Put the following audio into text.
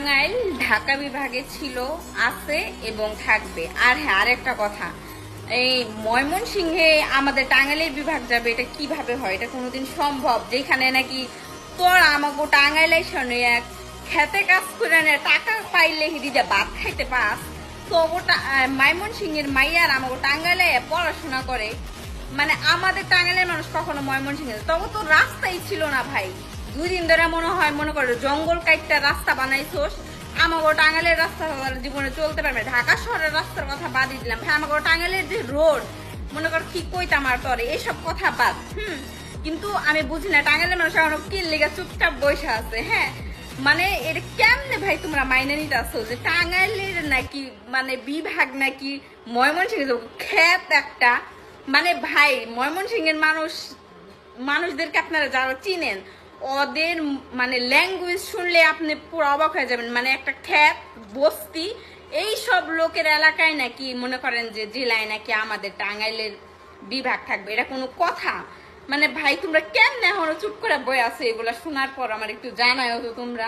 টাঙ্গাইল ঢাকা বিভাগে ছিল, আছে এবং থাকবে। আর হ্যাঁ, আরেকটা কথা, এই ময়মনসিংহে আমাদের টাঙ্গাইলের বিভাগ যাবে, এটা কিভাবে হয়? এটা কোনোদিন সম্ভব? যেখানে নাকি তোর আমাকে টাঙ্গাইলে শোনে এক খেতে কাজ করে না টাকা পাইলে হিদিতে ভাত খাইতে পাস, তো ওটা ময়মনসিংহের মাইয়ার আমাকে টাঙ্গাইলে পড়াশোনা করে। মানে আমাদের টাঙ্গাইলের মানুষ কখনো ময়মনসিংহে, তবে তো রাস্তাই ছিল না ভাই। 2 দিন ধরে মনে করো জঙ্গল কাইটটা রাস্তা বানাইছোস। আমাকে টাঙ্গাইলের রাস্তা জীবনে চলতে পারবে। ঢাকা শহরের রাস্তার কথা বাদই দিলাম ভাই, আমাকে টাঙ্গাইলের যে রোড মনে করো কি কইতাম আর তরে এইসব কথা বাদ। কিন্তু আমি বুঝি না টাঙ্গাইলের মানুষ এখনো কি লেগে চুপচাপ বসে আছে। হ্যাঁ, মানে এটা কেমনে ভাই তোমরা মাইনে নিতে আসছো যে টাঙ্গাইলের নাকি মানে বিভাগ নাকি ময়মনসিংহে খ্যাত একটা। মানে ভাই ময়মনসিংহের মানুষদেরকে আপনারা যারা চিনেন, ওদের মানে ল্যাঙ্গুয়েজ শুনলে আপনি পুরো অবাক হয়ে যাবেন। মানে একটা খ্যাত বস্তি, এই সব লোকের এলাকায় নাকি মনে করেন যে জেলায় নাকি আমাদের টাঙ্গাইলের বিভাগ থাকবে, এটা কোনো কথা? মানে ভাই তোমরা কেমনে এখনো চুপ করে বয়ে আছো? এগুলা শোনার পর আমার একটু জানাও তো তোমরা।